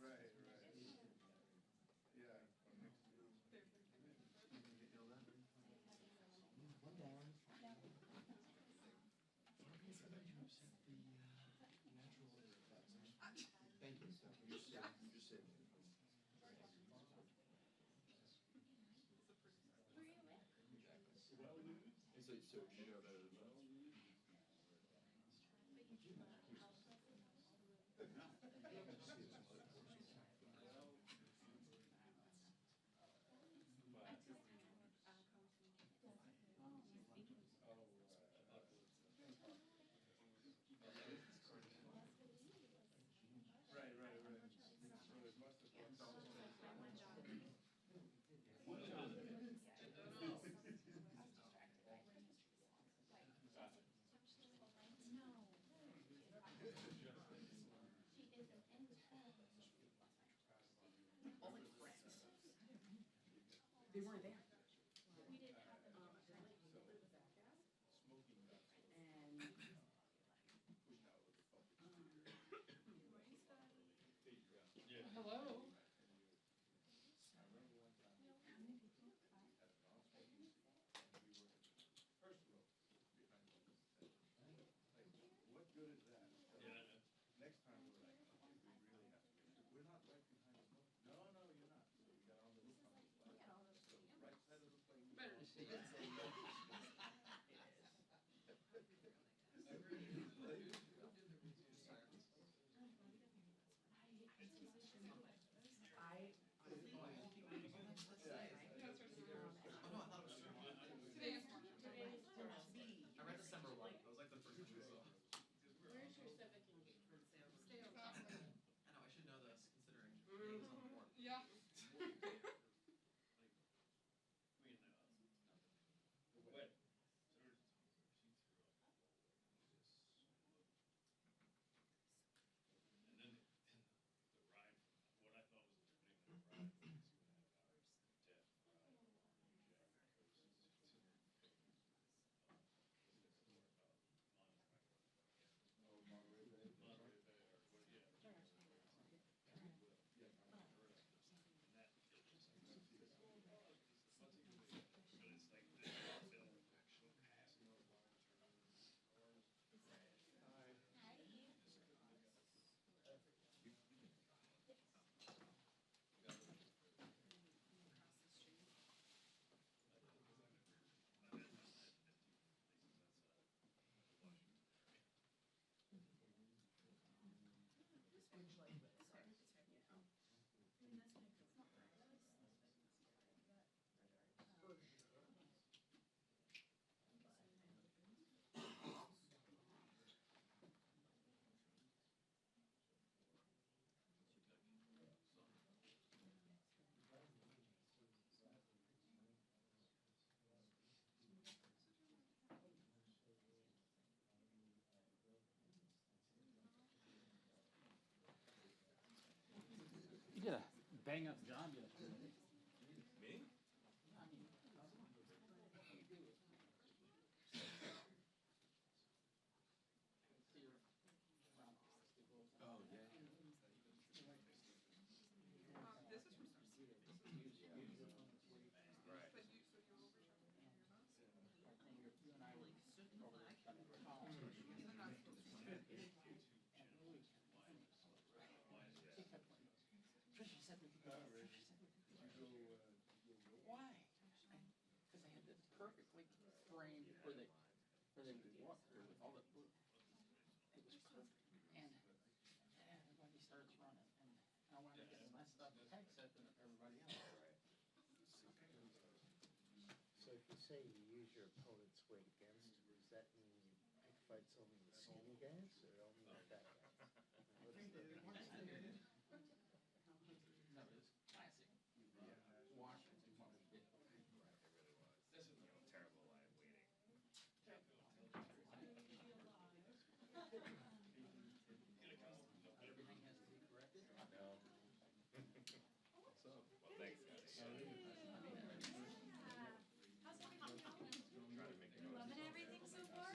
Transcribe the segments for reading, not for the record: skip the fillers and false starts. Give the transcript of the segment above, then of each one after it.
Right. Yeah. One down. Okay, so then you have set the natural order of that. Thank you. So you're sitting. Exactly. So show that as well. Right. So it must have been All my friends. They weren't there. We didn't have them. smoking guns. And Yeah. hello. I remember one time at a non-smoking seat, and we were in the first row behind the like, what good is that? Yeah. Next time we're like, okay, we really have to get it. We're not right behind the smoke. No, you're not. So we got on the roof on the plane. So right side of the plane. Better to see it. I read December 1. That was like the first one I saw. Where's your civic engagement? Stay on top. I know, I should know this, considering being on the board. Yeah. What? And then the ride, what I thought was a 20-minute ride was 2.5 hours. Death ride. Oh, Monterey Bay. Monterey Bay, or what, yeah. But it's like this, they'll actually pass it over. You did a bang up job yesterday. Me? I mean, Oh, yeah. This is from Star City. Right. But you, so you're overshadowing your house? you and I were over there. They're not supposed to. Trisha said we could go. Why? Because they had this perfectly framed where they walked through with all the blue. It was perfect. And everybody starts running. And I wanted to get my stuff pegged set than everybody else. So if you say you use your opponent's weight against, does that mean you pick fights only with skinny guys or only with fat guys? What does that mean? No, it was classic. Washington what we did. This is terrible line waiting. Everything has to be corrected. No. What's up? Well, thanks, guys. How's it coming? Trying to make You loving everything so far?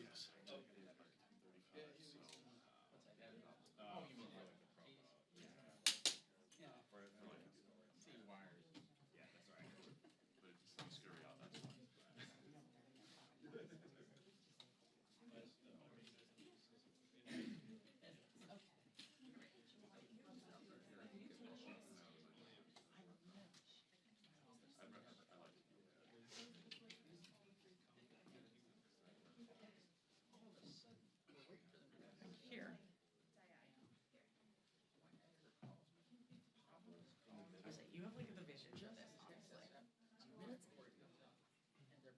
Yes. Yeah, he was, what's that? Oh, you mean like yeah. See wires. Yeah, that's right. But if it's not scary out, that's fine. Here. I say, you have like the vision for this, honestly.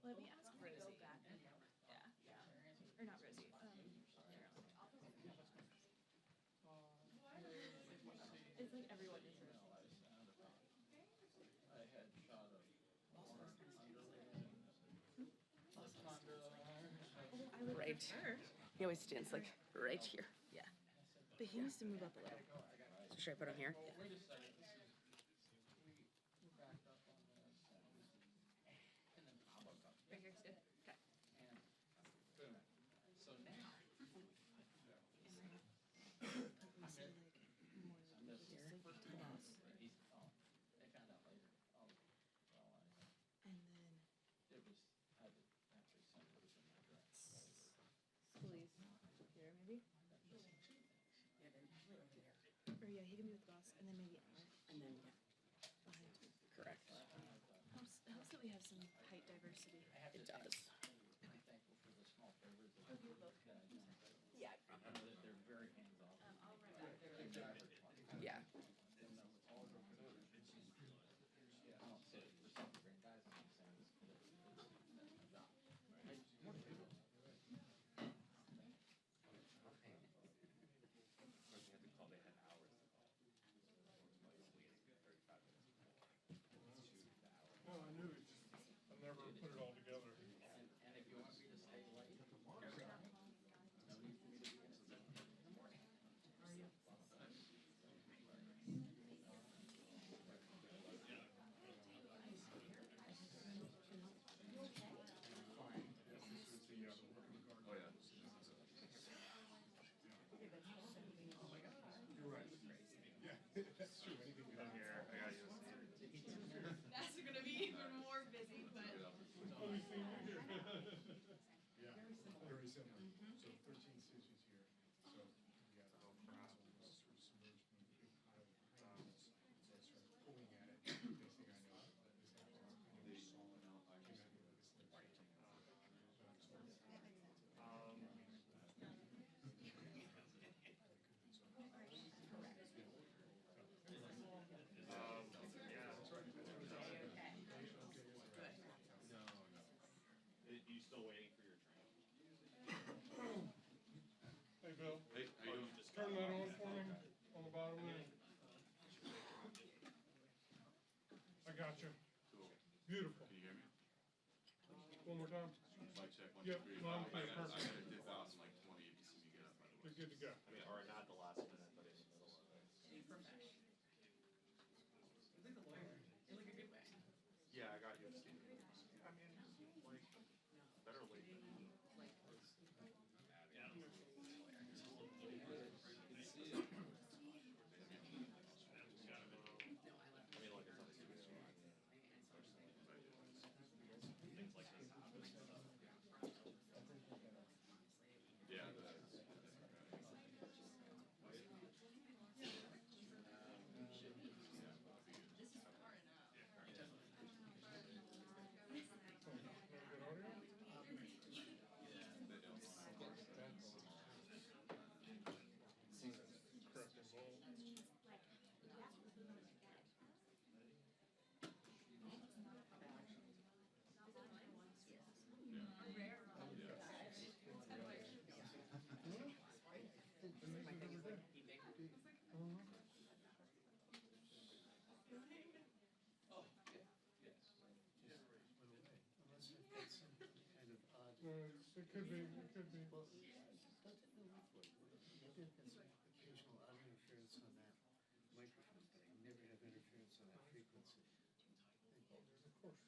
Well, we asked Rosie. Yeah. Or not Rosie. It's like everyone is Rosie. I had shot of Right. He always stands like right here. Yeah. But he needs to move up a little. So should I put him here? Wait a second, this is, we backed up on this, and then Pablo comes. Right here's good. Okay. And boom. So now, I'm just here. To the boss. He's, oh, they found out later. Oh, well, And then it was, I had to actually send it in my address. Please. Here, maybe? Or yeah, he can be with the boss. And then maybe Emma. and then yeah. Behind. Correct. Helps that we have some height diversity. It does. I'm thankful for the small favors that Okay, both. that I do. Yeah. They're very hands-off. I'll write that. Yeah. And with all the, I don't say it for some great guys, I'm saying this for the job. More people. No, I knew it. I never put it all together. And if you want me to stay late every night, no need for me to be in the morning. Are you? You're right. Yeah, that's true. Anything can happen. Here, I got you. That's gonna be even more busy, but. Oh, you see me here. Yeah, very similar. So 13 stitches here. So you got the whole crown was sort of submerged in a big pile behind us. So I started pulling at it. Next thing I know, this happened. I never saw it. Came out here with this thing. But I'm sorry. You still waiting for your train? Hey, Bill. Hey, how you doing? Turn that on for me on the bottom there. I got you. Cool. Beautiful. Can you hear me? One more time. Mic check, one, Yep, two, three. loud and I clear, gotta perfect. dip out in like 20 if you see me get up, by the way. You're good to go. I mean, or not the last minute, but in the middle of it. You're like the lawyer, in like a good way. Yeah, I got you. I mean, like, better late than never. Yeah, It could be, it could be. Well, maybe I've got some occasional audio interference on that microphone, but I never have interference on that frequency. Of course.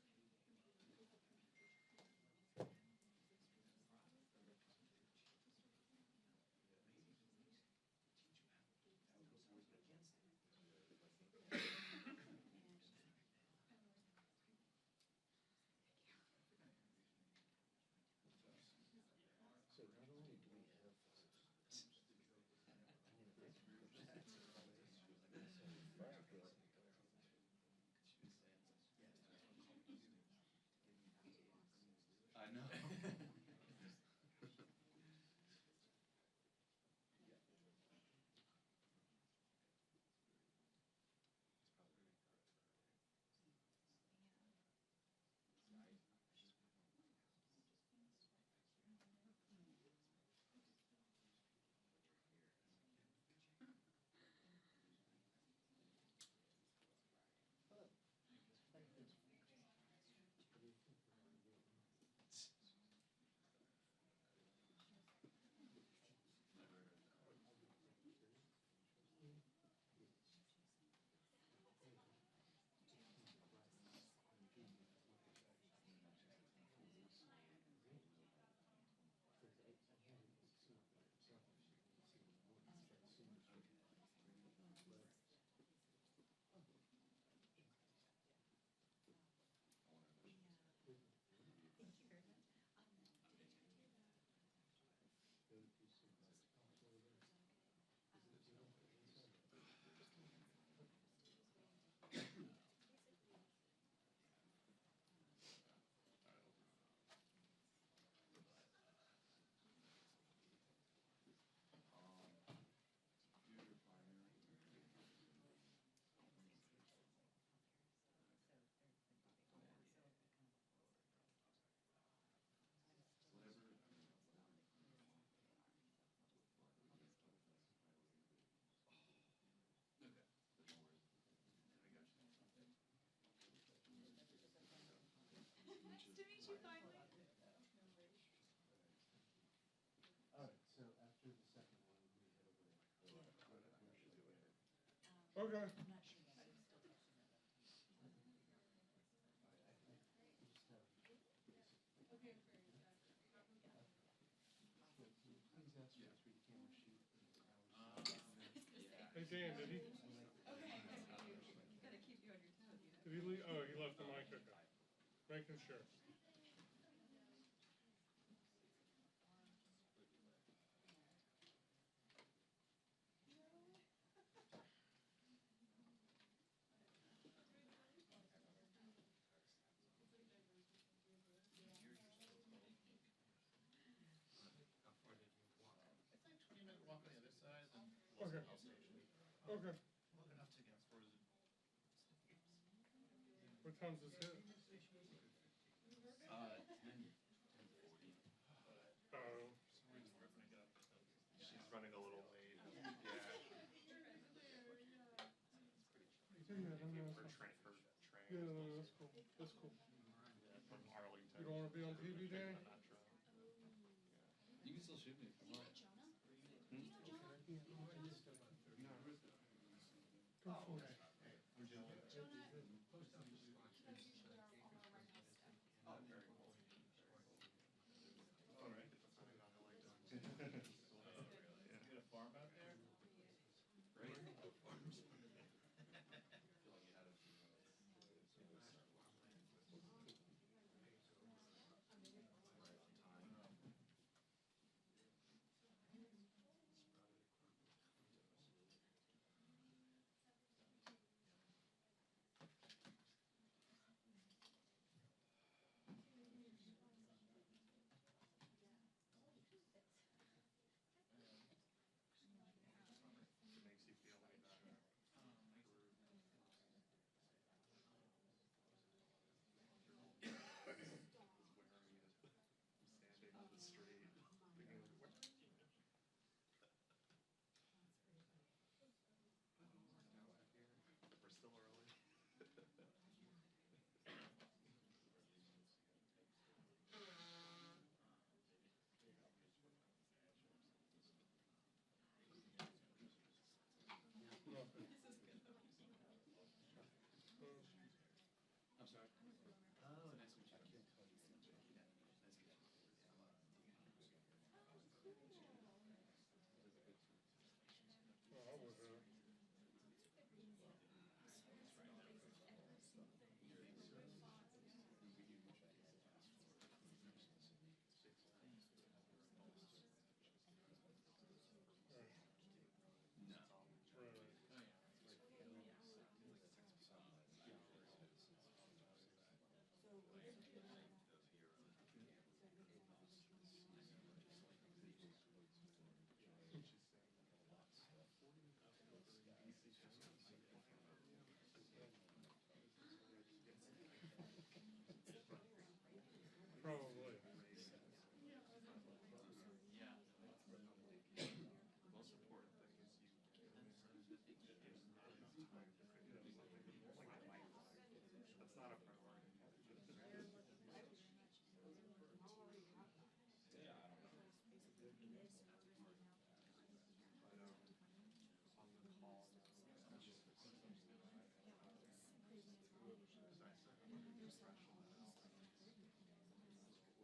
to meet you finally. All right, so after the second one, we head over there. Okay. I'm not sure yet. I'm still testing it. Okay. Please ask for a 3-camera shoot. Hey Dan, did he? Gotta keep you on your toes, you know? Did he leave? Oh, he left the mic. Okay. Making sure. It's like 20-minute walk on the other side, then Okay. Health Station. Okay. Walk enough to get frozen. What time's this hit? 10:40. Oh. For some reason, we're gonna get up. She's running a little late. Yeah. Yeah, no, no, Her that's train. fine. Yeah, no, no, that's cool. That's cool. From Arlington. You don't want to be on TV, Danny? You can still shoot me if you want. Go for it. Oh, very cool. All right. Get the sign on LA Times. You get a farm out there? Great. Farms. It makes you feel like that. Standing on the street, thinking, what? We're still early. Nothing. I'm sorry. Oh, Nice to meet you. I can't tell you. Oh, I was No. right. Probably. Yeah. Most important thing is there's not enough time to figure out something like my life. That's not a priority. Yeah, I don't know. But on the call, because I said I'm under the impression that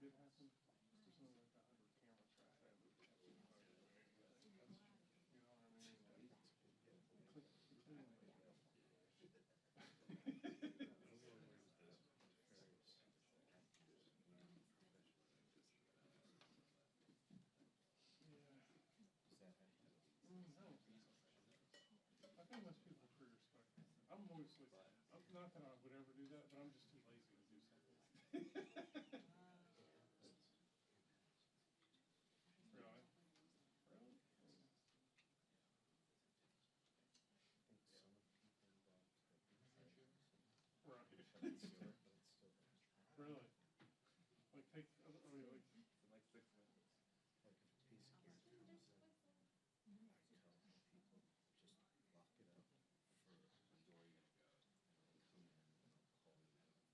did happen, there's only like 100 camera traps. I have to have some photos of anything. You know what I mean? Clean it. I think most people are pretty respectful. I'm always like, not that I would ever do that, but I'm just too lazy to do something like that. Really? Really? Right. Really? Like take, I mean, like, for like 6 minutes. Like if a piece of gear comes in, I tell people, just lock it up for a door you're gonna go, and I'll come in and I'll call you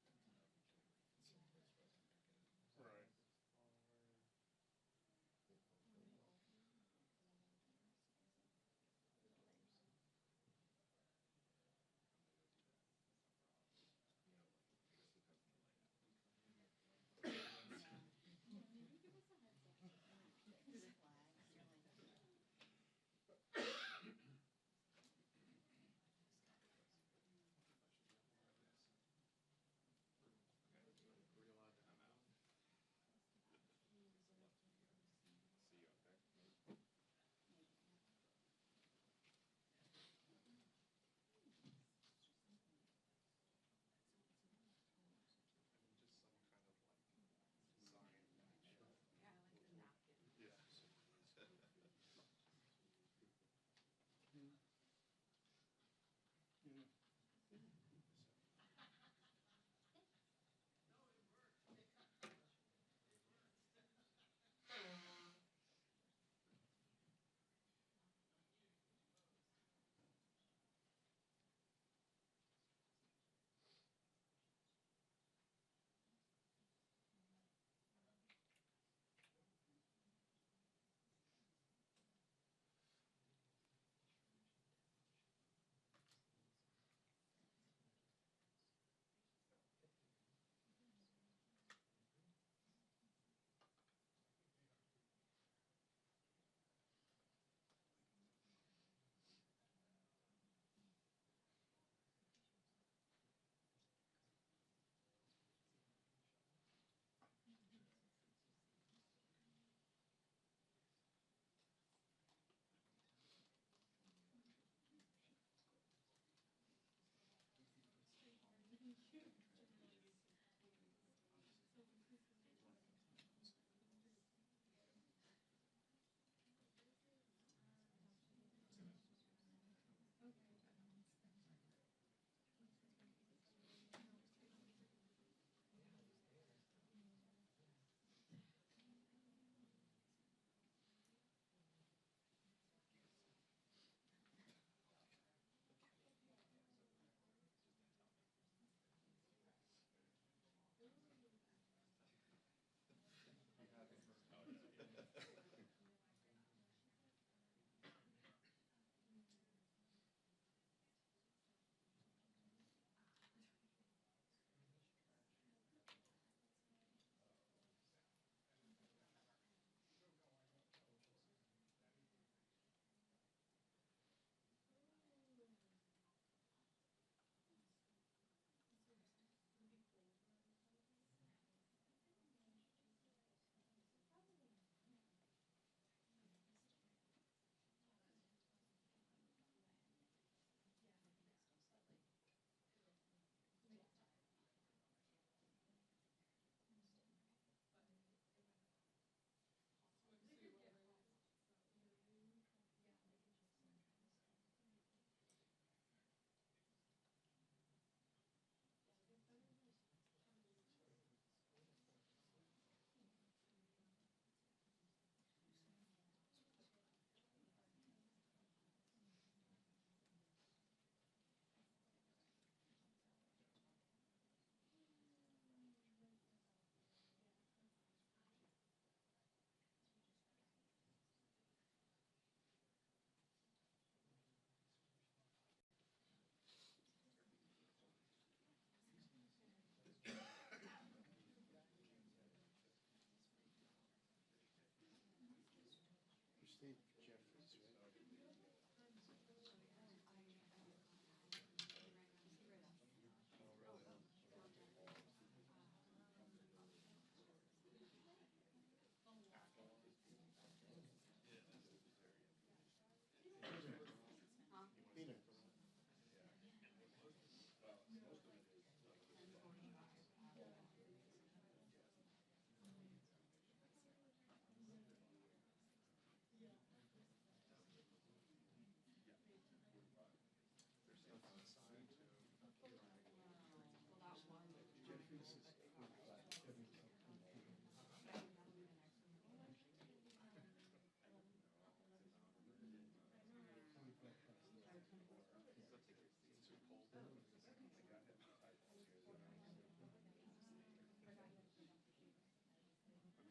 I'm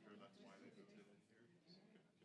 sure that's why they moved it in here.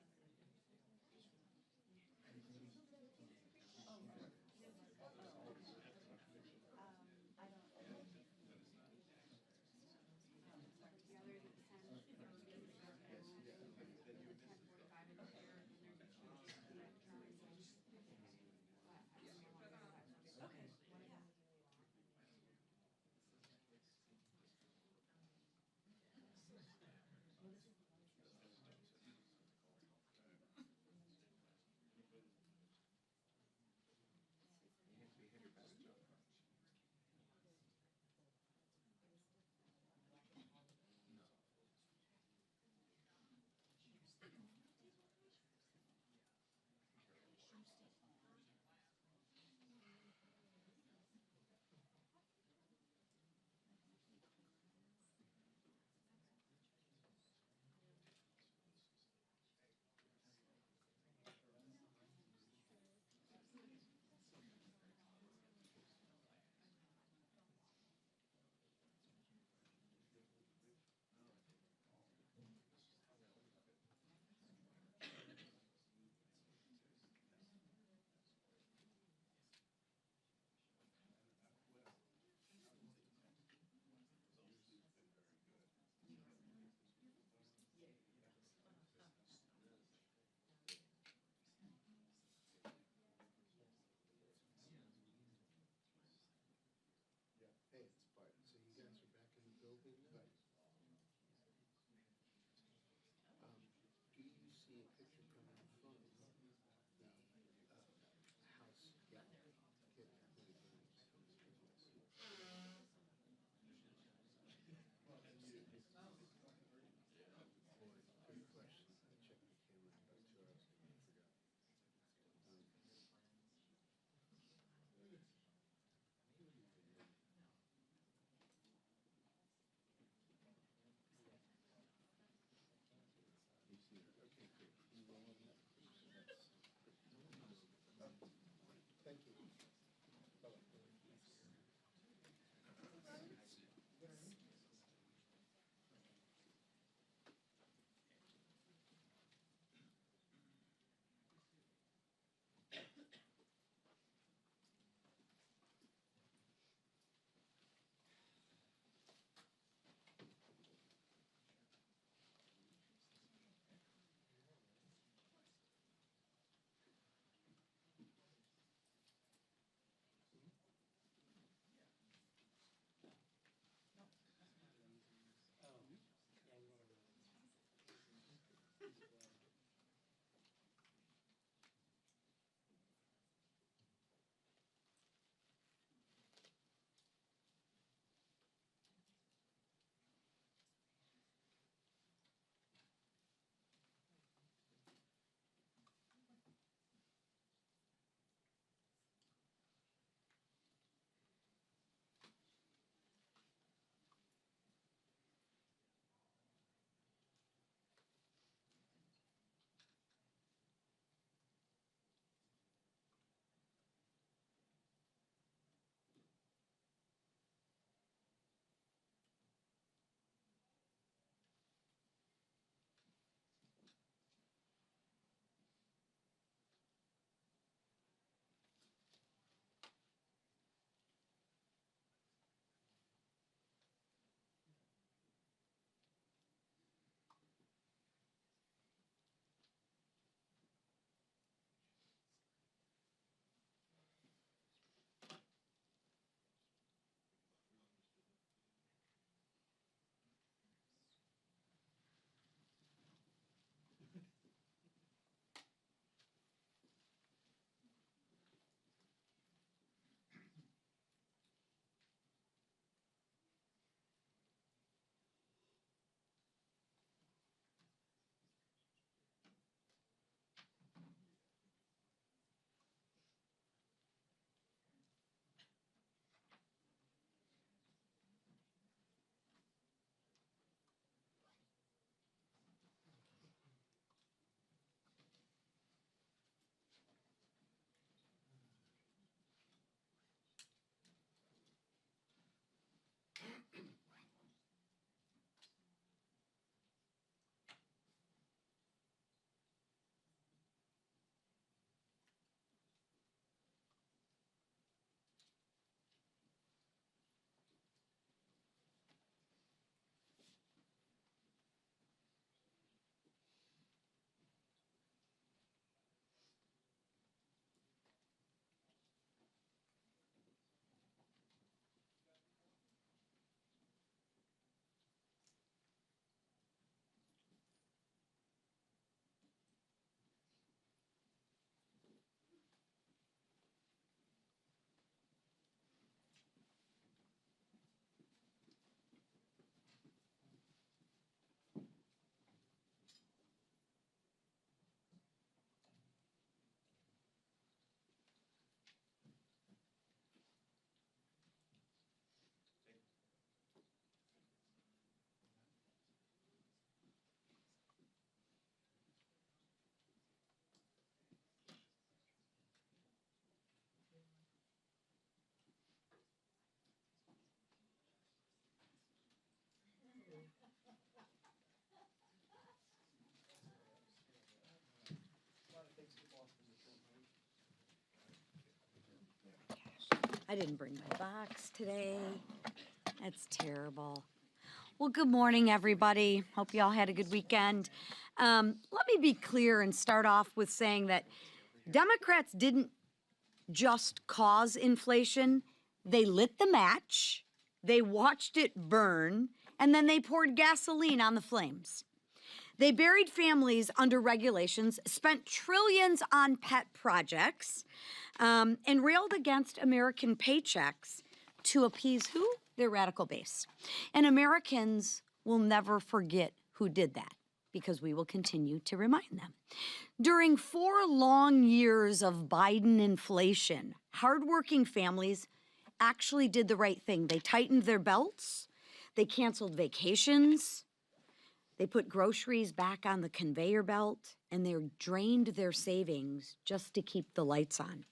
I didn't bring my box today. That's terrible. Well, good morning, everybody. Hope you all had a good weekend. Let me be clear and start off with saying that Democrats didn't just cause inflation. They lit the match, they watched it burn, and then they poured gasoline on the flames. They buried families under regulations, spent trillions on pet projects, and railed against American paychecks to appease who? Their radical base. And Americans will never forget who did that because we will continue to remind them. During 4 long years of Biden inflation, hardworking families actually did the right thing. They tightened their belts, they canceled vacations, they put groceries back on the conveyor belt, and they drained their savings just to keep the lights on.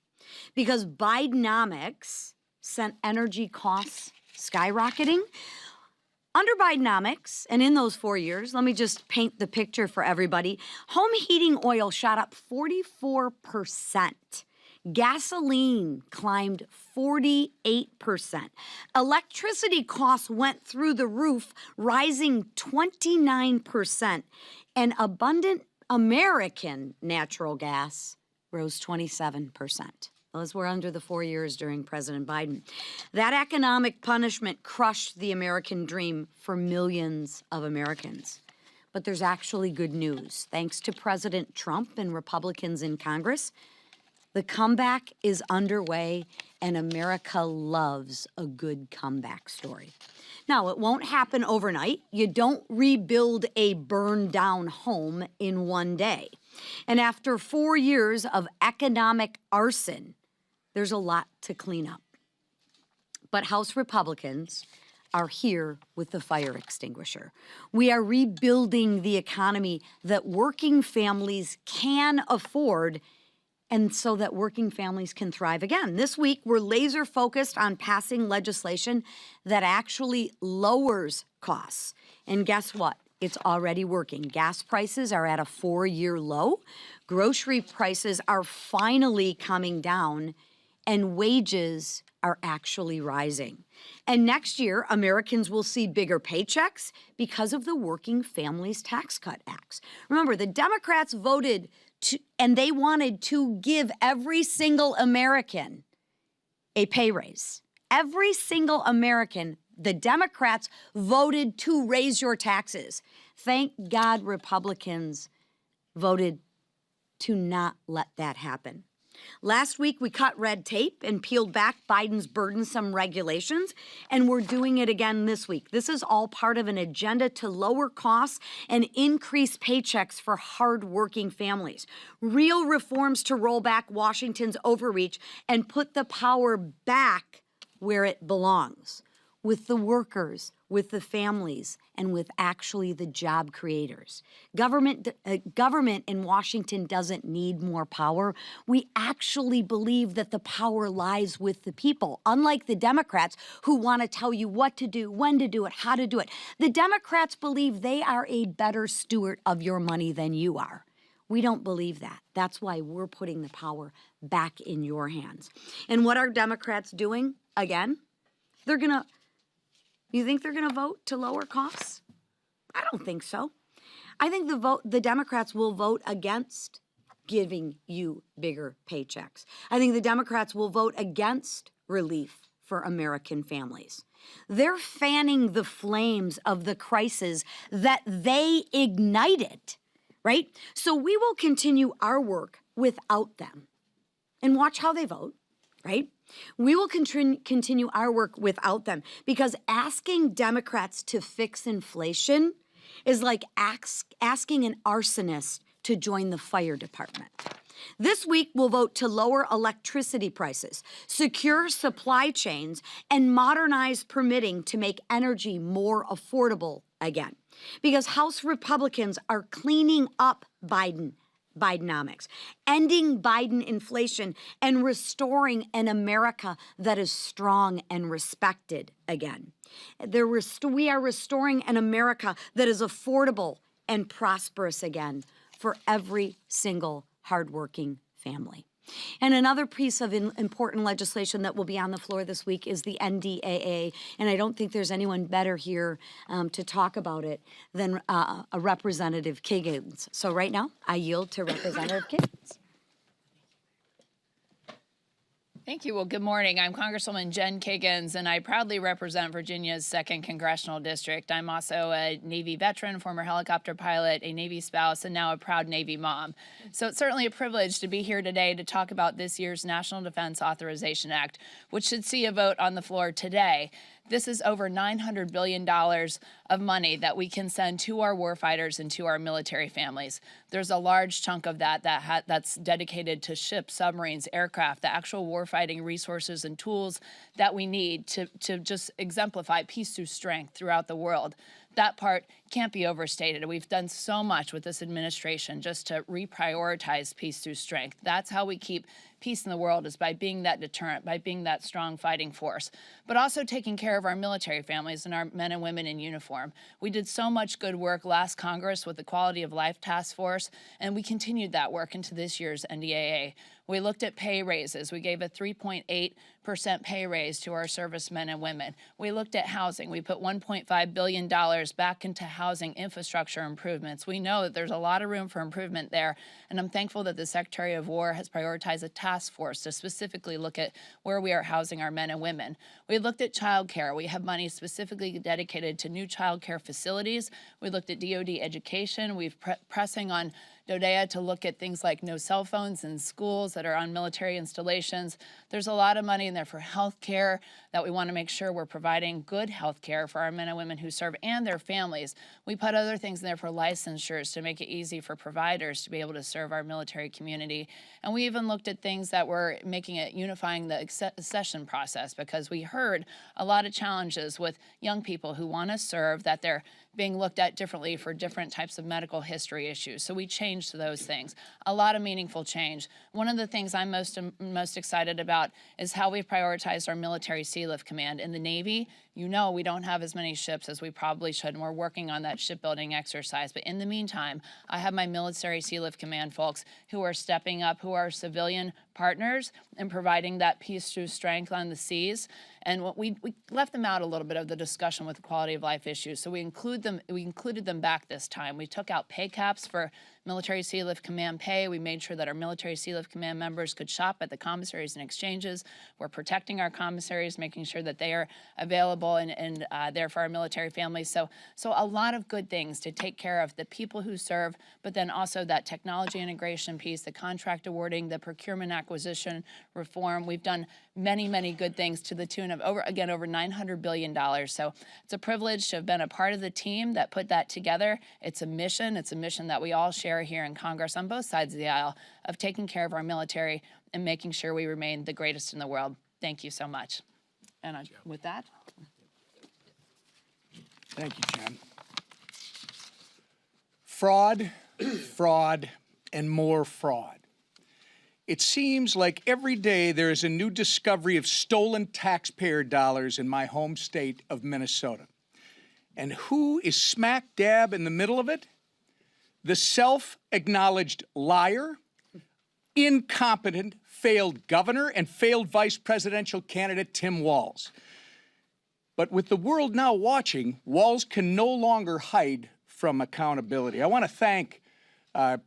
Because Bidenomics sent energy costs skyrocketing. Under Bidenomics, and in those 4 years, let me just paint the picture for everybody. Home heating oil shot up 44%. Gasoline climbed 48%. Electricity costs went through the roof, rising 29%. And abundant American natural gas rose 27%. Those were under the 4 years during President Biden. That economic punishment crushed the American dream for millions of Americans. But there's actually good news. Thanks to President Trump and Republicans in Congress, the comeback is underway, and America loves a good comeback story. Now, it won't happen overnight. You don't rebuild a burned down home in one day. And after 4 years of economic arson, there's a lot to clean up. But House Republicans are here with the fire extinguisher. We are rebuilding the economy that working families can afford, and so that working families can thrive again. This week, we're laser focused on passing legislation that actually lowers costs. And guess what? It's already working. Gas prices are at a 4-year low. Grocery prices are finally coming down, and wages are actually rising. And next year, Americans will see bigger paychecks because of the Working Families Tax Cut Acts. Remember, the Democrats voted and they wanted to give every single American a pay raise. Every single American, the Democrats voted to raise your taxes. Thank God Republicans voted to not let that happen. Last week, we cut red tape and peeled back Biden's burdensome regulations, and we're doing it again this week. This is all part of an agenda to lower costs and increase paychecks for hardworking families. Real reforms to roll back Washington's overreach and put the power back where it belongs, with the workers, with the families, and with actually the job creators. Government in Washington doesn't need more power. We actually believe that the power lies with the people, unlike the Democrats who want to tell you what to do, when to do it, how to do it. The Democrats believe they are a better steward of your money than you are. We don't believe that. That's why we're putting the power back in your hands. And what are Democrats doing? Again, you think they're going to vote to lower costs? I don't think so. I think the Democrats will vote against giving you bigger paychecks. I think the Democrats will vote against relief for American families. They're fanning the flames of the crisis that they ignited, right? So we will continue our work without them. And watch how they vote, right? We will continue our work without them, because asking Democrats to fix inflation is like asking an arsonist to join the fire department. This week, we'll vote to lower electricity prices, secure supply chains, and modernize permitting to make energy more affordable again. Because House Republicans are cleaning up Bidenomics, ending Biden inflation, and restoring an America that is strong and respected again. We are restoring an America that is affordable and prosperous again for every single hardworking family. And another piece of important legislation that will be on the floor this week is the NDAA, and I don't think there's anyone better here to talk about it than a Representative Kiggins. So right now, I yield to Representative Kiggins. Thank you. Well, good morning. I'm Congresswoman Jen Kiggins, and I proudly represent Virginia's 2nd Congressional District. I'm also a Navy veteran, former helicopter pilot, a Navy spouse, and now a proud Navy mom. So it's certainly a privilege to be here today to talk about this year's National Defense Authorization Act, which should see a vote on the floor today. This is over $900 billion of money that we can send to our warfighters and to our military families. There's a large chunk of that's dedicated to ships, submarines, aircraft, the actual warfighting resources and tools that we need to just exemplify peace through strength throughout the world. That part can't be overstated. We've done so much with this administration just to reprioritize peace through strength. That's how we keep peace in the world, is by being that deterrent, by being that strong fighting force, but also taking care of our military families and our men and women in uniform. We did so much good work last Congress with the Quality of Life Task Force, and we continued that work into this year's NDAA. We looked at pay raises. We gave a 3.8% pay raise to our servicemen and women. We looked at housing. We put $1.5 billion back into housing infrastructure improvements. We know that there's a lot of room for improvement there, and I'm thankful that the Secretary of War has prioritized a task force to specifically look at where we are housing our men and women. We looked at child care. We have money specifically dedicated to new child care facilities. We looked at DoD education. We've pressing on DODEA to look at things like no cell phones in schools that are on military installations. There's a lot of money in there for health care, that we want to make sure we're providing good health care for our men and women who serve and their families. We put other things in there for licensures to make it easy for providers to be able to serve our military community. And we even looked at things that were making it unifying the accession process, because we heard a lot of challenges with young people who want to serve, that they're being looked at differently for different types of medical history issues. So we changed those things. A lot of meaningful change. One of the things I'm most excited about is how we've prioritized our military Sea Lift Command. In the Navy, you know, we don't have as many ships as we probably should, and we're working on that shipbuilding exercise. But in the meantime, I have my military Sea Lift Command folks who are stepping up, who are civilian partners and providing that peace through strength on the seas. And we left them out a little bit of the discussion with the quality of life issues. So we included them back this time. We took out pay caps for military Sea Lift Command pay. We made sure that our military Sea Lift Command members could shop at the commissaries and exchanges. We're protecting our commissaries, making sure that they are available and there for our military families. So a lot of good things to take care of the people who serve, but then also that technology integration piece, the contract awarding, the procurement acquisition reform. We've done many, many good things to the tune of over $900 billion. So it's a privilege to have been a part of the team that put that together. It's a mission that we all share here in Congress on both sides of the aisle, of taking care of our military and making sure we remain the greatest in the world. Thank you so much. And with that. Thank you, Jen. Fraud, fraud, and more fraud. It seems like every day there is a new discovery of stolen taxpayer dollars in my home state of Minnesota. And who is smack dab in the middle of it? The self-acknowledged liar, incompetent, failed governor, and failed vice presidential candidate Tim Walz. But with the world now watching, Walz can no longer hide from accountability. I want to thank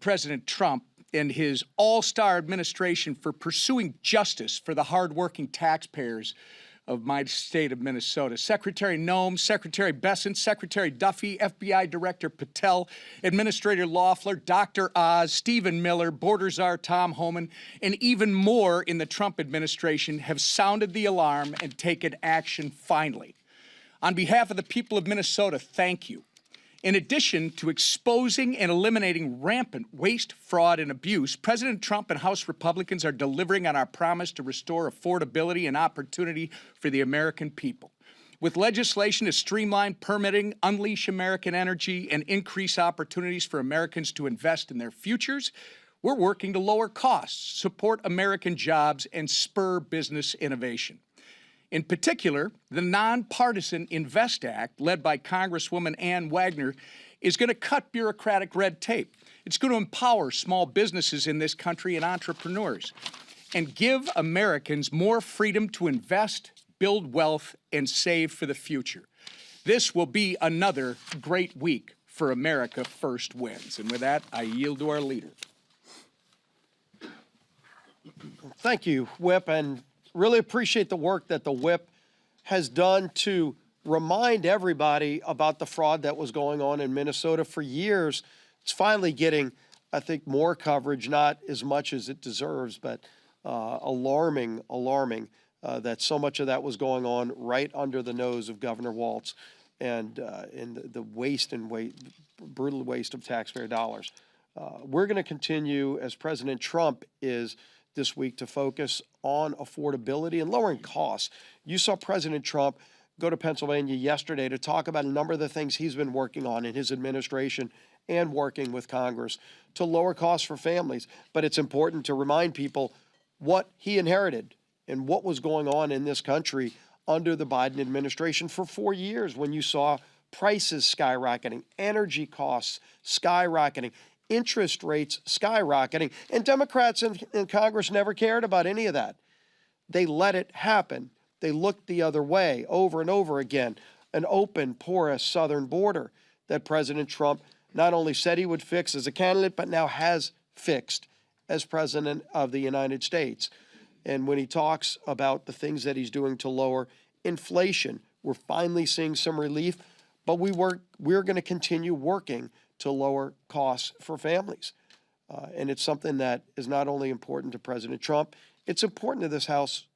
President Trump and his all-star administration for pursuing justice for the hardworking taxpayers of my state of Minnesota. Secretary Noem, Secretary Bessent, Secretary Duffy, FBI Director Patel, Administrator Loeffler, Dr. Oz, Stephen Miller, Border Czar Tom Homan, and even more in the Trump administration have sounded the alarm and taken action finally. On behalf of the people of Minnesota, thank you. In addition to exposing and eliminating rampant waste, fraud, and abuse, President Trump and House Republicans are delivering on our promise to restore affordability and opportunity for the American people. With legislation to streamline permitting, unleash American energy, and increase opportunities for Americans to invest in their futures, we're working to lower costs, support American jobs, and spur business innovation. In particular, the nonpartisan INVEST Act, led by Congresswoman Ann Wagner, is going to cut bureaucratic red tape. It's going to empower small businesses in this country and entrepreneurs. and give Americans more freedom to invest, build wealth, and save for the future. This will be another great week for America First Wins. And with that, I yield to our leader. Thank you, Whip, and really appreciate the work that the Whip has done to remind everybody about the fraud that was going on in Minnesota for years. It's finally getting, I think, more coverage, not as much as it deserves, but alarming that so much of that was going on right under the nose of Governor Walz and the brutal waste of taxpayer dollars. We're going to continue, as President Trump is this week, to focus on affordability and lowering costs. You saw President Trump go to Pennsylvania yesterday to talk about a number of the things he's been working on in his administration and working with Congress to lower costs for families. But it's important to remind people what he inherited and what was going on in this country under the Biden administration for 4 years, when you saw prices skyrocketing, energy costs skyrocketing, interest rates skyrocketing, and Democrats in Congress never cared about any of that. They let it happen. They looked the other way over and over again. An open, porous southern border that President Trump not only said he would fix as a candidate, but now has fixed as President of the United States. And when he talks about the things that he's doing to lower inflation, we're finally seeing some relief, but we're going to continue working to lower costs for families. And it's something that is not only important to President Trump, it's important to this House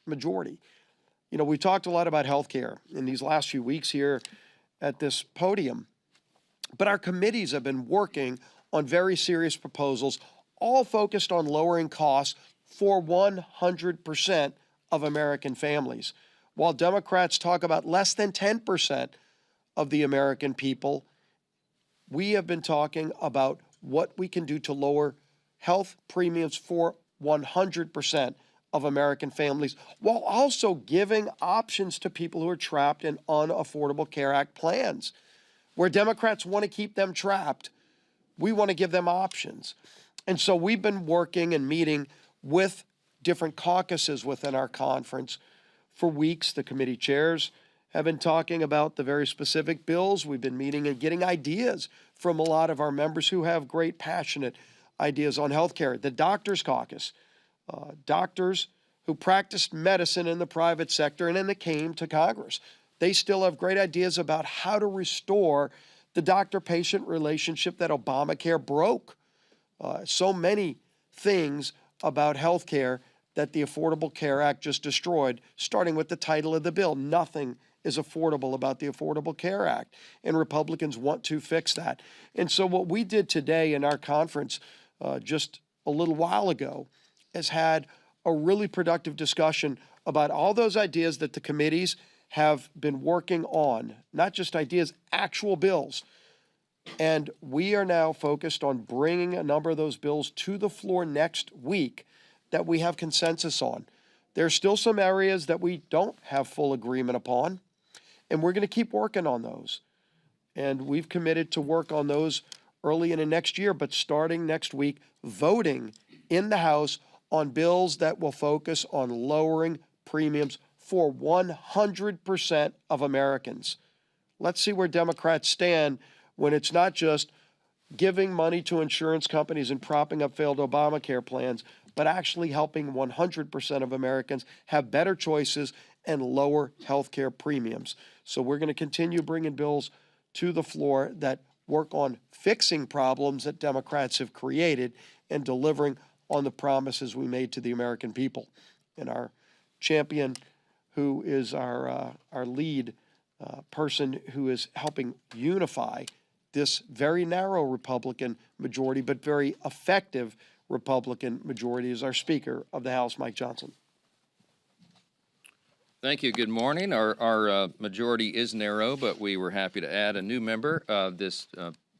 majority. You know, we talked a lot about health care in these last few weeks here at this podium, but our committees have been working on very serious proposals, all focused on lowering costs for 100% of American families. While Democrats talk about less than 10% of the American people, we have been talking about what we can do to lower health premiums for 100% of American families, while also giving options to people who are trapped in unaffordable Care Act plans. Where Democrats want to keep them trapped, we want to give them options. And so we've been working and meeting with different caucuses within our conference for weeks. The committee chairs have been talking about the very specific bills. We've been meeting and getting ideas from a lot of our members who have great, passionate ideas on health care. The Doctors Caucus, doctors who practiced medicine in the private sector and then they came to Congress. They still have great ideas about how to restore the doctor-patient relationship that Obamacare broke. So many things about health care that the Affordable Care Act just destroyed, starting with the title of the bill. Nothing is affordable about the Affordable Care Act, and Republicans want to fix that. And so what we did today in our conference just a little while ago is had a really productive discussion about all those ideas that the committees have been working on, not just ideas, actual bills. And we are now focused on bringing a number of those bills to the floor next week that we have consensus on. There are still some areas that we don't have full agreement upon, and we're going to keep working on those. And we've committed to work on those early in the next year, but starting next week, voting in the House on bills that will focus on lowering premiums for 100% of Americans. Let's see where Democrats stand when it's not just giving money to insurance companies and propping up failed Obamacare plans, but actually helping 100% of Americans have better choices and lower health care premiums. So we're going to continue bringing bills to the floor that work on fixing problems that Democrats have created and delivering on the promises we made to the American people. And our champion, who is our lead person who is helping unify this very narrow Republican majority, but very effective Republican majority, is our Speaker of the House, Mike Johnson. Thank you. Good morning. Our majority is narrow, but we were happy to add a new member this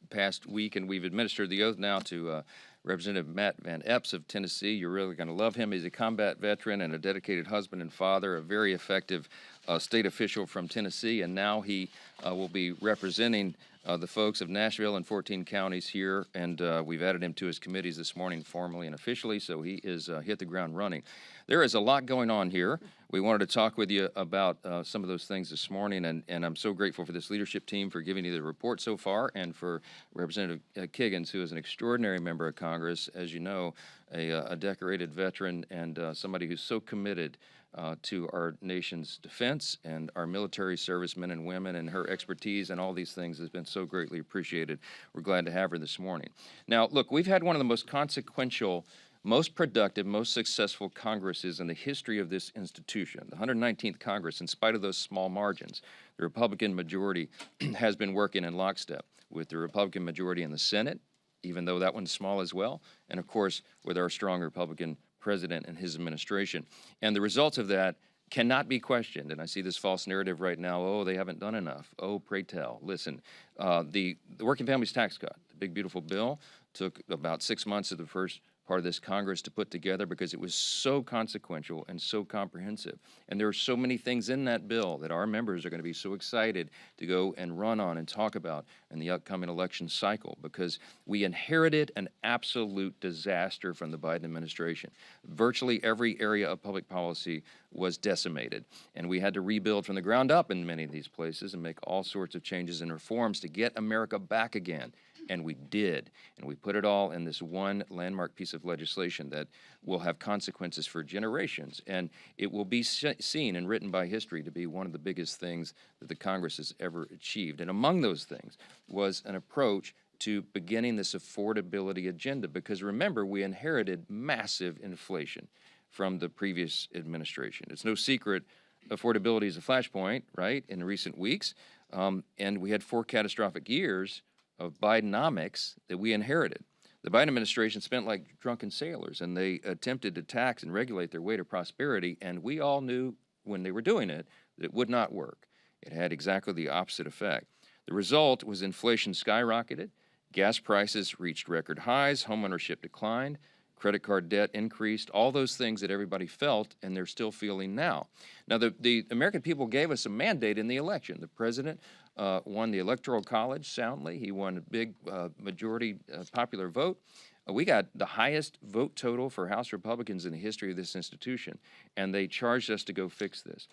past week, and we've administered the oath now to Representative Matt Van Epps of Tennessee. You're really going to love him. He's a combat veteran and a dedicated husband and father, a very effective state official from Tennessee, and now he will be representing the folks of Nashville and 14 counties here, and we've added him to his committees this morning formally and officially, so he is hit the ground running. There is a lot going on here. We wanted to talk with you about some of those things this morning, and I'm so grateful for this leadership team for giving you the report so far, and for Representative Kiggins, who is an extraordinary member of Congress, as you know, a decorated veteran and somebody who's so committed to our nation's defense and our military servicemen and women, and her expertise and all these things has been so greatly appreciated. We're glad to have her this morning. Now, look, we've had one of the most consequential, most productive, most successful Congresses in the history of this institution, the 119th Congress. In spite of those small margins, the Republican majority has been working in lockstep with the Republican majority in the Senate, even though that one's small as well, and of course with our strong Republican president and his administration. And the results of that cannot be questioned. And I see this false narrative right now, oh, they haven't done enough. Oh, pray tell. Listen, the Working Families Tax Cut, the big, beautiful bill, took about 6 months of the first part of this Congress to put together because it was so consequential and so comprehensive. And there are so many things in that bill that our members are going to be so excited to go and run on and talk about in the upcoming election cycle, because we inherited an absolute disaster from the Biden administration. Virtually every area of public policy was decimated, and we had to rebuild from the ground up in many of these places and make all sorts of changes and reforms to get America back again. And we did, and we put it all in this one landmark piece of legislation that will have consequences for generations, and it will be seen and written by history to be one of the biggest things that the Congress has ever achieved. And among those things was an approach to beginning this affordability agenda, because remember, we inherited massive inflation from the previous administration. It's no secret affordability is a flashpoint, right, in recent weeks, and we had 4 catastrophic years of Bidenomics that we inherited. The Biden administration spent like drunken sailors, and they attempted to tax and regulate their way to prosperity, and we all knew when they were doing it that it would not work. It had exactly the opposite effect. The result was inflation skyrocketed, gas prices reached record highs, homeownership declined, credit card debt increased, all those things that everybody felt and they're still feeling now. Now, the American people gave us a mandate in the election. The president won the Electoral College soundly. He won a big majority popular vote. We got the highest vote total for House Republicans in the history of this institution, and they charged us to go fix this.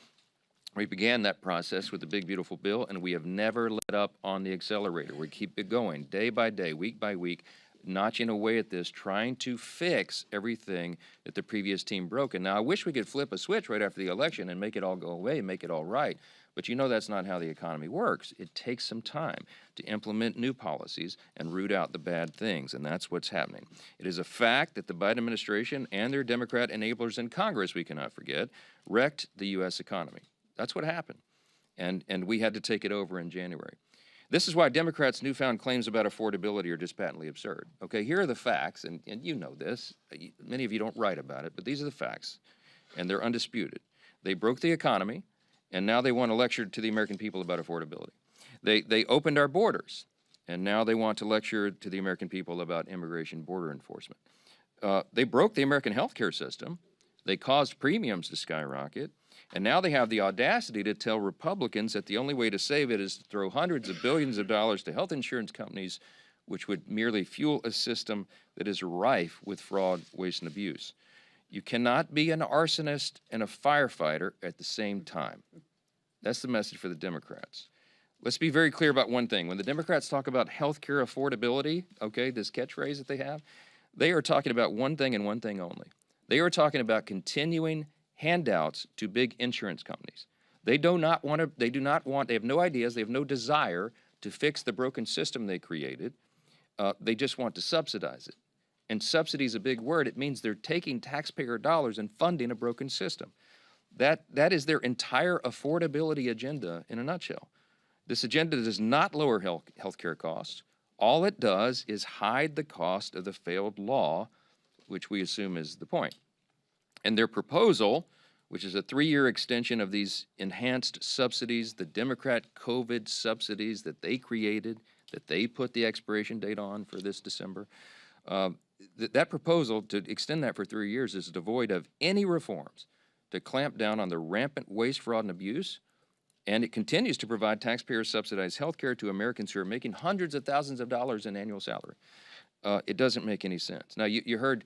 We began that process with the big, beautiful bill, and we have never let up on the accelerator. We keep it going day by day, week by week, notching away at this, trying to fix everything that the previous team broke. And now I wish we could flip a switch right after the election and make it all go away, make it all right. But you know that's not how the economy works. It takes some time to implement new policies and root out the bad things, and that's what's happening. It is a fact that the Biden administration and their Democrat enablers in Congress, we cannot forget, wrecked the U.S. economy. That's what happened, and we had to take it over in January. This is why Democrats' newfound claims about affordability are just patently absurd. Okay, here are the facts, and you know this. Many of you don't write about it, but these are the facts, and they're undisputed. They broke the economy, and now they want to lecture to the American people about affordability. They opened our borders, and now they want to lecture to the American people about immigration border enforcement. They broke the American health care system. They caused premiums to skyrocket. And now they have the audacity to tell Republicans that the only way to save it is to throw hundreds of billions of dollars to health insurance companies, which would merely fuel a system that is rife with fraud, waste, and abuse. You cannot be an arsonist and a firefighter at the same time. That's the message for the Democrats. Let's be very clear about one thing. When the Democrats talk about health care affordability, okay, this catchphrase that they have, they are talking about one thing and one thing only. They are talking about continuing handouts to big insurance companies. They have no ideas, they have no desire to fix the broken system they created. They just want to subsidize it. And subsidy is a big word. It means they're taking taxpayer dollars and funding a broken system. That is their entire affordability agenda in a nutshell. This agenda does not lower health care costs. All it does is hide the cost of the failed law, which we assume is the point. And their proposal, which is a 3-year extension of these enhanced subsidies, the Democrat COVID subsidies that they created, that they put the expiration date on for this December, that proposal to extend that for 3 years is devoid of any reforms to clamp down on the rampant waste, fraud, and abuse, and it continues to provide taxpayer-subsidized health care to Americans who are making hundreds of thousands of dollars in annual salary. It doesn't make any sense. Now, you heard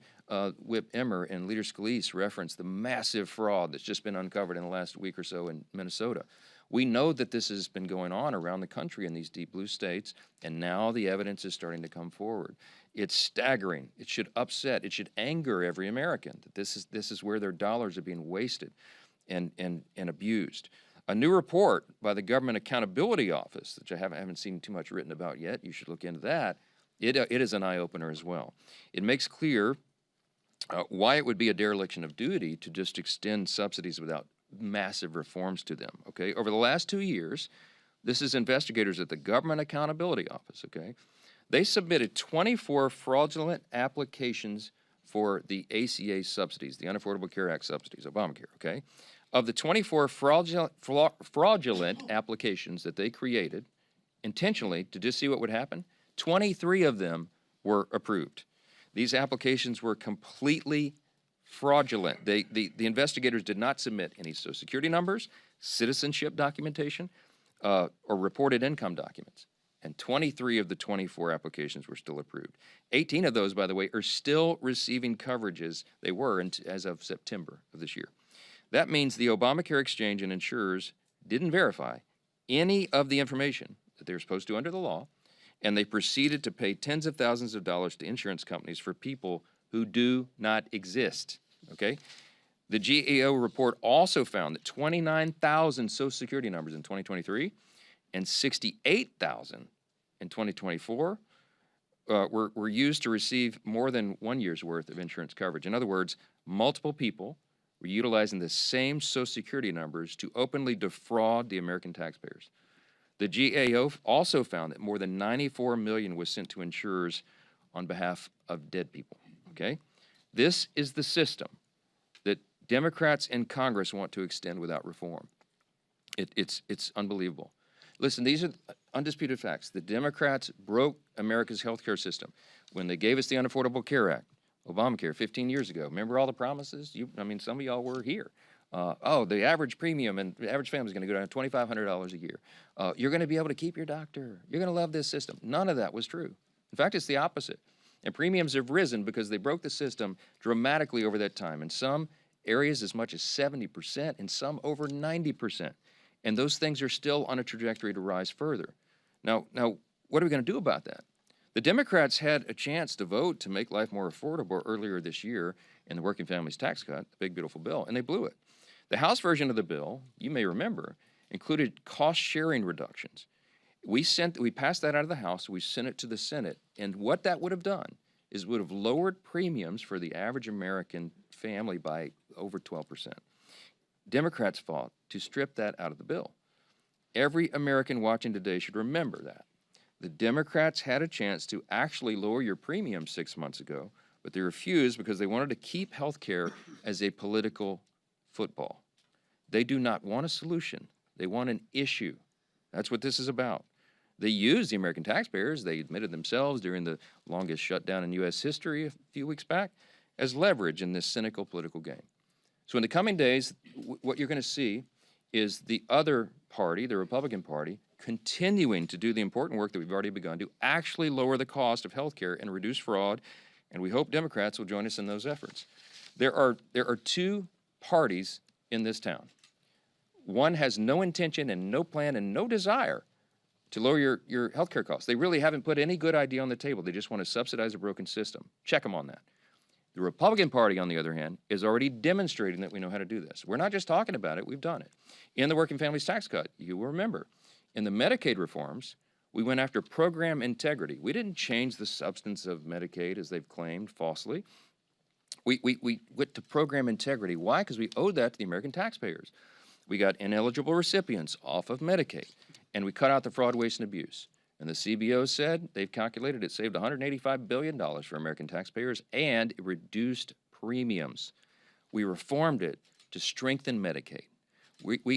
Whip Emmer and Leader Scalise reference the massive fraud that's just been uncovered in the last week or so in Minnesota. We know that this has been going on around the country in these deep blue states, and now the evidence is starting to come forward. It's staggering. It should upset. It should anger every American that this is where their dollars are being wasted and abused. A new report by the Government Accountability Office, which I haven't seen too much written about yet, you should look into that. It is an eye-opener as well. It makes clear why it would be a dereliction of duty to just extend subsidies without massive reforms to them, okay? Over the last 2 years, this is investigators at the Government Accountability Office, okay? They submitted 24 fraudulent applications for the ACA subsidies, the Unaffordable Care Act subsidies, Obamacare, okay? Of the 24 fraudulent applications that they created intentionally to just see what would happen, 23 of them were approved. These applications were completely fraudulent. The investigators did not submit any Social Security numbers, citizenship documentation, or reported income documents. And 23 of the 24 applications were still approved. 18 of those, by the way, are still receiving coverages they were as of September of this year. That means the Obamacare exchange and insurers didn't verify any of the information that they were supposed to under the law, and they proceeded to pay tens of thousands of dollars to insurance companies for people who do not exist, okay? The GAO report also found that 29,000 Social Security numbers in 2023 and 68,000 in 2024 were used to receive more than 1 year's worth of insurance coverage. In other words, multiple people were utilizing the same Social Security numbers to openly defraud the American taxpayers. The GAO also found that more than $94 million was sent to insurers on behalf of dead people, okay? This is the system that Democrats in Congress want to extend without reform. It's unbelievable. Listen, these are undisputed facts. The Democrats broke America's health care system when they gave us the Unaffordable Care Act, Obamacare, 15 years ago. Remember all the promises? Some of y'all were here. The average premium and the average family is going to go down to $2,500 a year. You're going to be able to keep your doctor. You're going to love this system. None of that was true. In fact, it's the opposite. And premiums have risen because they broke the system dramatically over that time. In some areas, as much as 70%, in some over 90%. And those things are still on a trajectory to rise further. Now, what are we going to do about that? The Democrats had a chance to vote to make life more affordable earlier this year in the Working Families Tax Cut, the big, beautiful bill, and they blew it. The House version of the bill, you may remember, included cost-sharing reductions. We passed that out of the House, we sent it to the Senate, and what that would have done is would have lowered premiums for the average American family by over 12%. Democrats fought to strip that out of the bill. Every American watching today should remember that. The Democrats had a chance to actually lower your premium 6 months ago, but they refused because they wanted to keep health care as a political football. They do not want a solution. They want an issue. That's what this is about. They use the American taxpayers, they admitted themselves during the longest shutdown in U.S. history a few weeks back, as leverage in this cynical political game. So in the coming days, what you're going to see is the other party, the Republican Party, continuing to do the important work that we've already begun to actually lower the cost of health care and reduce fraud, and we hope Democrats will join us in those efforts. There are two parties in this town. One has no intention and no plan and no desire to lower your health care costs. They really haven't put any good idea on the table. They just want to subsidize a broken system. Check them on that. The Republican Party, on the other hand, is already demonstrating that we know how to do this. We're not just talking about it, we've done it. In the Working Families Tax Cut, you will remember, in the Medicaid reforms, we went after program integrity. We didn't change the substance of Medicaid, as they've claimed falsely. We went to program integrity. Why? Because we owed that to the American taxpayers. We got ineligible recipients off of Medicaid, and we cut out the fraud, waste, and abuse. And the CBO said they've calculated it saved $185 billion for American taxpayers, and it reduced premiums. We reformed it to strengthen Medicaid.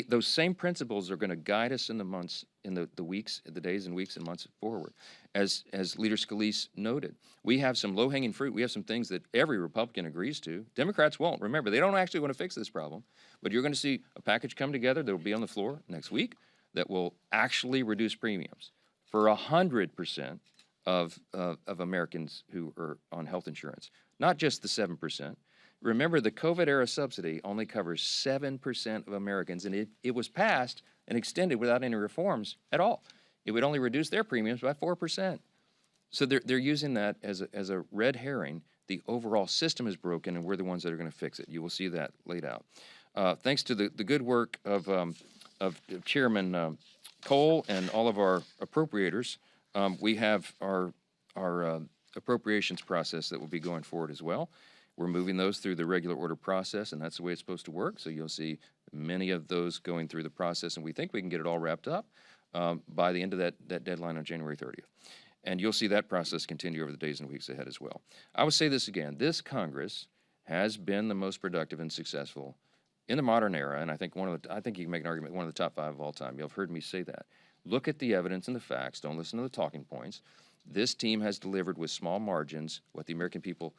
Those same principles are going to guide us in the months, in the weeks, the days and weeks and months forward. As Leader Scalise noted, we have some low-hanging fruit. We have some things that every Republican agrees to. Democrats won't. Remember, they don't actually want to fix this problem. But you're going to see a package come together that will be on the floor next week that will actually reduce premiums for 100% of Americans who are on health insurance, not just the 7%. Remember, the COVID-era subsidy only covers 7% of Americans, and it was passed and extended without any reforms at all. It would only reduce their premiums by 4%. So they're using that as a red herring. The overall system is broken, and we're the ones that are going to fix it. You will see that laid out. Thanks to the good work of Chairman Cole and all of our appropriators, we have our appropriations process that will be going forward as well. We're moving those through the regular order process, and that's the way it's supposed to work. So you'll see many of those going through the process, and we think we can get it all wrapped up by the end of that deadline on January 30th. And you'll see that process continue over the days and weeks ahead as well. I will say this again. This Congress has been the most productive and successful in the modern era, and I think I think you can make an argument, one of the top 5 of all time. You'll have heard me say that. Look at the evidence and the facts. Don't listen to the talking points. This team has delivered with small margins what the American people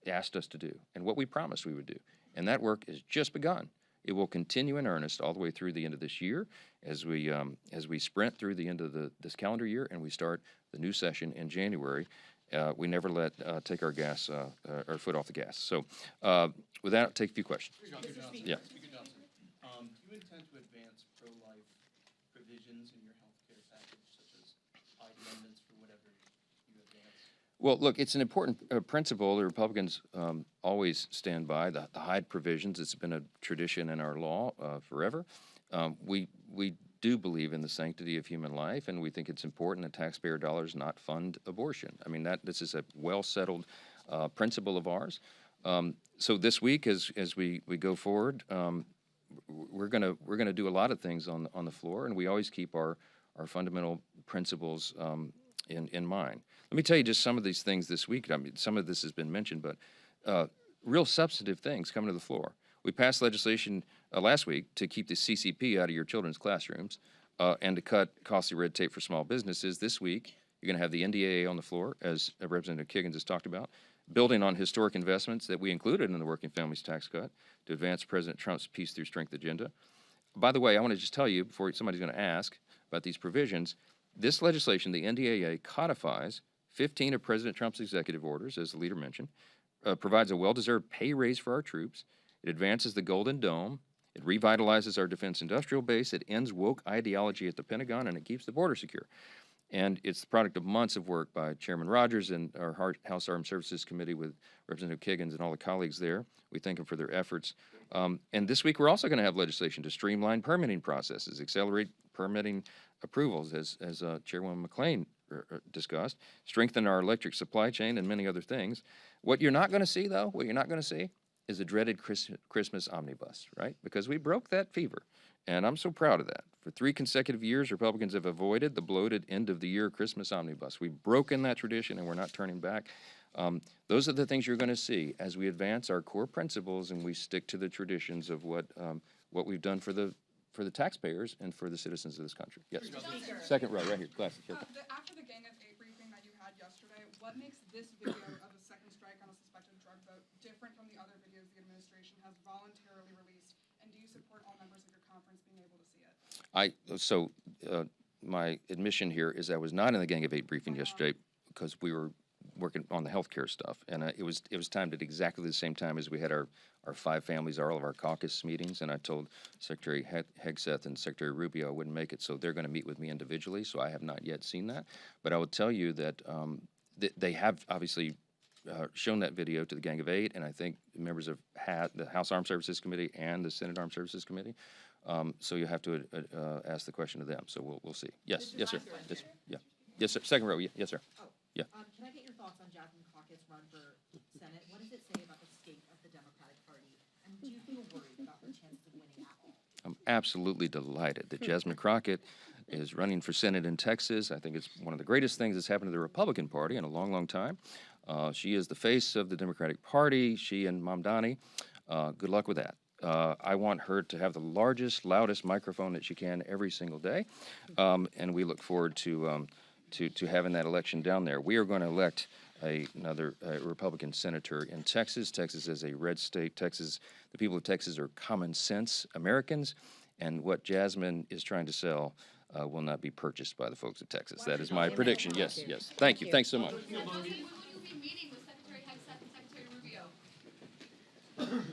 asked us to do and what we promised we would do. And that work has just begun. It will continue in earnest all the way through the end of this year as we sprint through the end of this calendar year and we start the new session in January. We never take our foot off the gas. So with that, I'll take a few questions. Yeah. Speaker Johnson, do you intend to advance pro-life provisions in your health care package, such as amendments for whatever you advance? Well, look, it's an important principle. The Republicans always stand by the Hyde provisions. It's been a tradition in our law forever. We do believe in the sanctity of human life, and we think it's important that taxpayer dollars not fund abortion. I mean, this is a well-settled principle of ours. So this week, as we go forward, we're gonna do a lot of things on the floor, and we always keep our fundamental principles in mind. Let me tell you just some of these things this week. I mean, some of this has been mentioned, but real substantive things coming to the floor. We passed legislation last week to keep the CCP out of your children's classrooms and to cut costly red tape for small businesses. This week, you're going to have the NDAA on the floor, as Representative Kiggins has talked about, building on historic investments that we included in the Working Families Tax Cut to advance President Trump's Peace Through Strength agenda. By the way, I want to just tell you, before somebody's going to ask about these provisions, this legislation, the NDAA, codifies 15 of President Trump's executive orders, as the leader mentioned, provides a well-deserved pay raise for our troops. It advances the Golden Dome. It revitalizes our defense industrial base. It ends woke ideology at the Pentagon, and it keeps the border secure. And it's the product of months of work by Chairman Rogers and our House Armed Services Committee with Representative Kiggins and all the colleagues there. We thank them for their efforts. And this week, we're also going to have legislation to streamline permitting processes, accelerate permitting approvals, as Chairwoman McClain discussed, strengthen our electric supply chain, and many other things. What you're not going to see, though, is a dreaded Christmas omnibus, right? Because we broke that fever, and I'm so proud of that. For 3 consecutive years, Republicans have avoided the bloated end-of-the-year Christmas omnibus. We've broken that tradition, and we're not turning back. Those are the things you're going to see as we advance our core principles and we stick to the traditions of what we've done for the taxpayers and for the citizens of this country. Yes. Second row, right here. Glasses. After the Gang of 8 briefing that you had yesterday, what makes this video of a second strike on a suspected drug vote different from the other videos the administration has voluntarily released? And do you support all members of your conference being able to see it? My admission here is I was not in the Gang of 8 briefing yesterday because we were working on the healthcare stuff, and it was timed at exactly the same time as we had our 5 families, all of our caucus meetings, and I told Secretary Hegseth and Secretary Rubio I wouldn't make it, so they're going to meet with me individually, so I have not yet seen that. But I will tell you that they have obviously shown that video to the Gang of 8, and I think members of the House Armed Services Committee and the Senate Armed Services Committee. So you have to ask the question to them. So we'll see. Yes, yes, sir. Yes, yeah, yes, sir. Second row. Yes, sir. Yeah. Can I get your thoughts on Jasmine Crockett's run for Senate? What does it say about the state of the Democratic Party? And do you feel worried about her chances of winning at all? I'm absolutely delighted that Jasmine Crockett is running for Senate in Texas. I think it's one of the greatest things that's happened to the Republican Party in a long, long time. She is the face of the Democratic Party. She and Mamdani. Good luck with that. I want her to have the largest, loudest microphone that she can every single day, and we look forward to having that election down there. We are going to elect another Republican senator in Texas. Texas is a red state. The people of Texas are common sense Americans, and what Jasmine is trying to sell will not be purchased by the folks of Texas. That is my prediction. Yes, yes. Thank you. Thanks so much. When will you be meeting with Secretary Hegseth and Secretary Rubio?